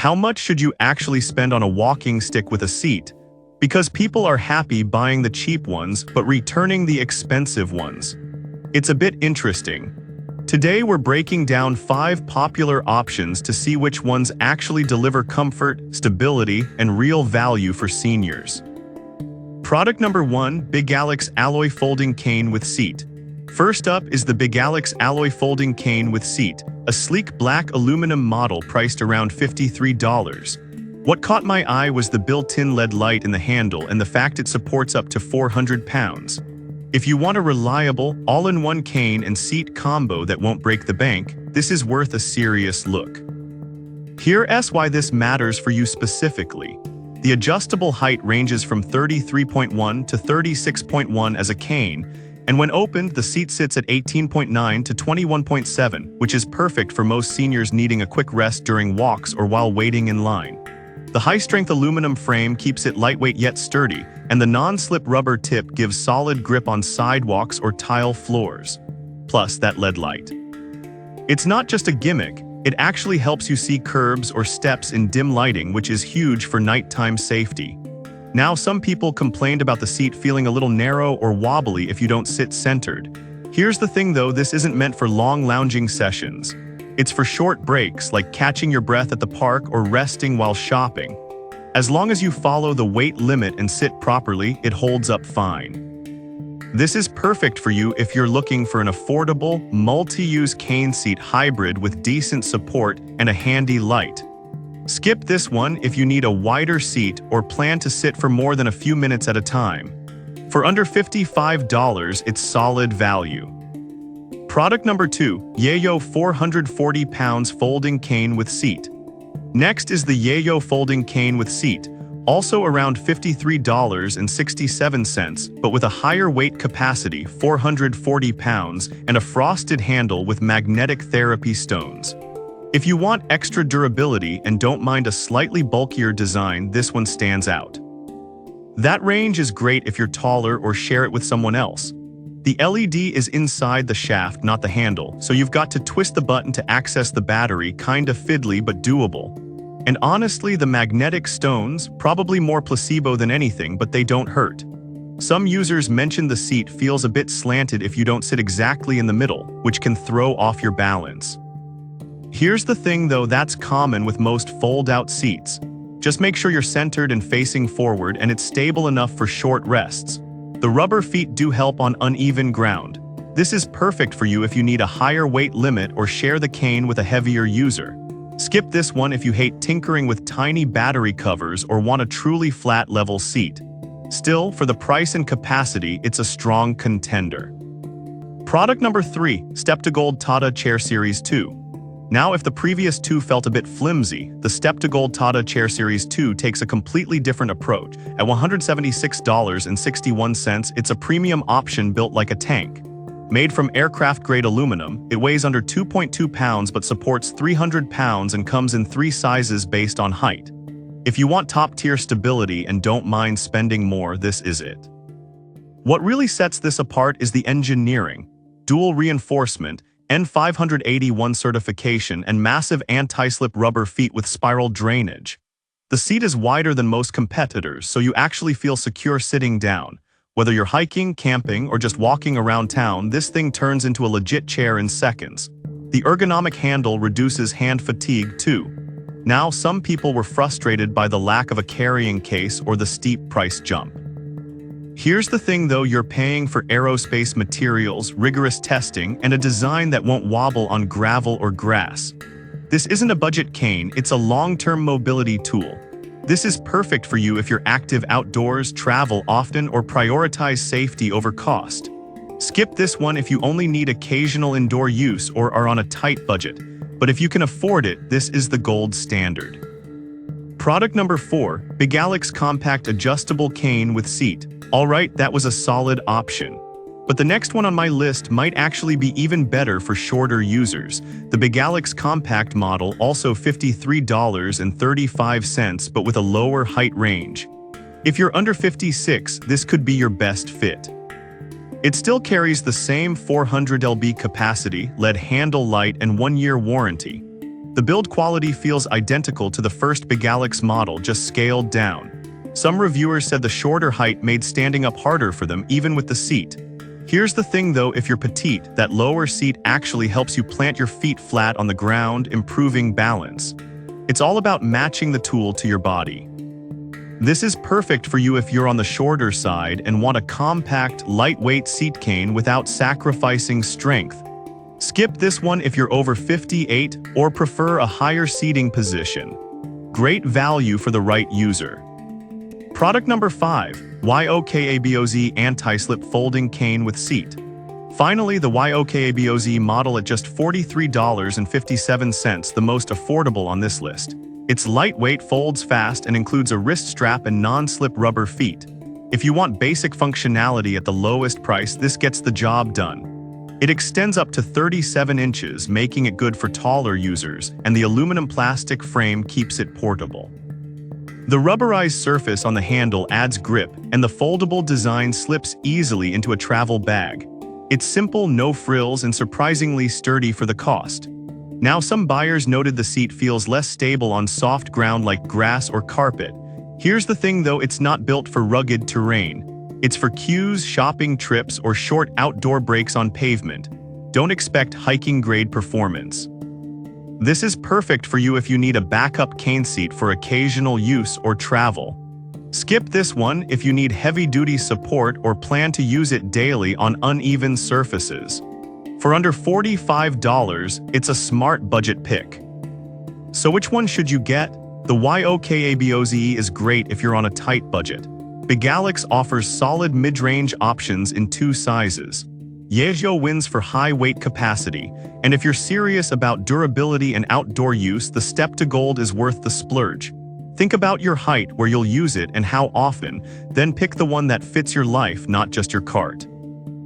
How much should you actually spend on a walking stick with a seat? Because people are happy buying the cheap ones but returning the expensive ones. It's a bit interesting. Today we're breaking down 5 popular options to see which ones actually deliver comfort, stability, and real value for seniors. Product number 1, Big Alex Alloy Folding Cane with Seat. First up is the Big Alex Alloy Folding Cane with Seat, a sleek black aluminum model priced around $53. What caught my eye was the built-in LED light in the handle and the fact it supports up to 400 pounds. If you want a reliable, all-in-one cane and seat combo that won't break the bank, this is worth a serious look. Here's why this matters for you specifically. The adjustable height ranges from 33.1 to 36.1 as a cane, and when opened, the seat sits at 18.9 to 21.7, which is perfect for most seniors needing a quick rest during walks or while waiting in line. The high-strength aluminum frame keeps it lightweight yet sturdy, and the non-slip rubber tip gives solid grip on sidewalks or tile floors. Plus, that LED light. It's not just a gimmick, it actually helps you see curbs or steps in dim lighting, which is huge for nighttime safety. Now, some people complained about the seat feeling a little narrow or wobbly if you don't sit centered. Here's the thing though, this isn't meant for long lounging sessions. It's for short breaks, like catching your breath at the park or resting while shopping. As long as you follow the weight limit and sit properly, it holds up fine. This is perfect for you if you're looking for an affordable, multi-use cane seat hybrid with decent support and a handy light. Skip this one if you need a wider seat or plan to sit for more than a few minutes at a time. For under $55, it's solid value. Product number 2, Yayo 440 pounds Folding Cane with Seat. Next is the Yayo Folding Cane with Seat, also around $53.67, but with a higher weight capacity, 440 pounds, and a frosted handle with magnetic therapy stones. If you want extra durability and don't mind a slightly bulkier design, this one stands out. That range is great if you're taller or share it with someone else. The LED is inside the shaft, not the handle, so you've got to twist the button to access the battery, kinda fiddly but doable. And honestly, the magnetic stones, probably more placebo than anything, but they don't hurt. Some users mention the seat feels a bit slanted if you don't sit exactly in the middle, which can throw off your balance. Here's the thing though, that's common with most fold-out seats. Just make sure you're centered and facing forward and it's stable enough for short rests. The rubber feet do help on uneven ground. This is perfect for you if you need a higher weight limit or share the cane with a heavier user. Skip this one if you hate tinkering with tiny battery covers or want a truly flat level seat. Still, for the price and capacity, it's a strong contender. Product number 3, Step2Gold Tata Chair Series 2. Now, if the previous 2 felt a bit flimsy, the Step2Gold Tata Chair Series 2 takes a completely different approach. At $176.61, it's a premium option built like a tank. Made from aircraft-grade aluminum, it weighs under 2.2 pounds but supports 300 pounds and comes in 3 sizes based on height. If you want top-tier stability and don't mind spending more, this is it. What really sets this apart is the engineering, dual reinforcement, N581 certification, and massive anti-slip rubber feet with spiral drainage. The seat is wider than most competitors, so you actually feel secure sitting down. Whether you're hiking, camping, or just walking around town, this thing turns into a legit chair in seconds. The ergonomic handle reduces hand fatigue too. Now, some people were frustrated by the lack of a carrying case or the steep price jump. Here's the thing though, you're paying for aerospace materials, rigorous testing, and a design that won't wobble on gravel or grass. This isn't a budget cane, it's a long-term mobility tool. This is perfect for you if you're active outdoors, travel often, or prioritize safety over cost. Skip this one if you only need occasional indoor use or are on a tight budget. But if you can afford it, this is the gold standard. Product number 4, Big Alex Compact Adjustable Cane with Seat. Alright, that was a solid option. But the next one on my list might actually be even better for shorter users. The Big Alex Compact model, also $53.35, but with a lower height range. If you're under 56, this could be your best fit. It still carries the same 400 lb capacity, LED handle light, and 1-year warranty. The build quality feels identical to the first Bigalix model, just scaled down. Some reviewers said the shorter height made standing up harder for them even with the seat. Here's the thing though, if you're petite, that lower seat actually helps you plant your feet flat on the ground, improving balance. It's all about matching the tool to your body. This is perfect for you if you're on the shorter side and want a compact, lightweight seat cane without sacrificing strength. Skip this one if you're over 58 or prefer a higher seating position. Great value for the right user. Product number 5, YOKABOZ Anti-Slip Folding Cane with Seat. Finally, the YOKABOZ model at just $43.57, the most affordable on this list. It's lightweight, folds fast, and includes a wrist strap and non-slip rubber feet. If you want basic functionality at the lowest price, this gets the job done. It extends up to 37 inches, making it good for taller users, and the aluminum plastic frame keeps it portable. The rubberized surface on the handle adds grip, and the foldable design slips easily into a travel bag. It's simple, no frills, and surprisingly sturdy for the cost. Now, some buyers noted the seat feels less stable on soft ground like grass or carpet. Here's the thing though, it's not built for rugged terrain. It's for queues, shopping trips, or short outdoor breaks on pavement. Don't expect hiking-grade performance. This is perfect for you if you need a backup cane seat for occasional use or travel. Skip this one if you need heavy-duty support or plan to use it daily on uneven surfaces. For under $45, it's a smart budget pick. So which one should you get? The YOKABOZ is great if you're on a tight budget. Bigalix offers solid mid-range options in 2 sizes. Yezio wins for high weight capacity, and if you're serious about durability and outdoor use, the step to gold is worth the splurge. Think about your height, where you'll use it, and how often, then pick the one that fits your life, not just your cart.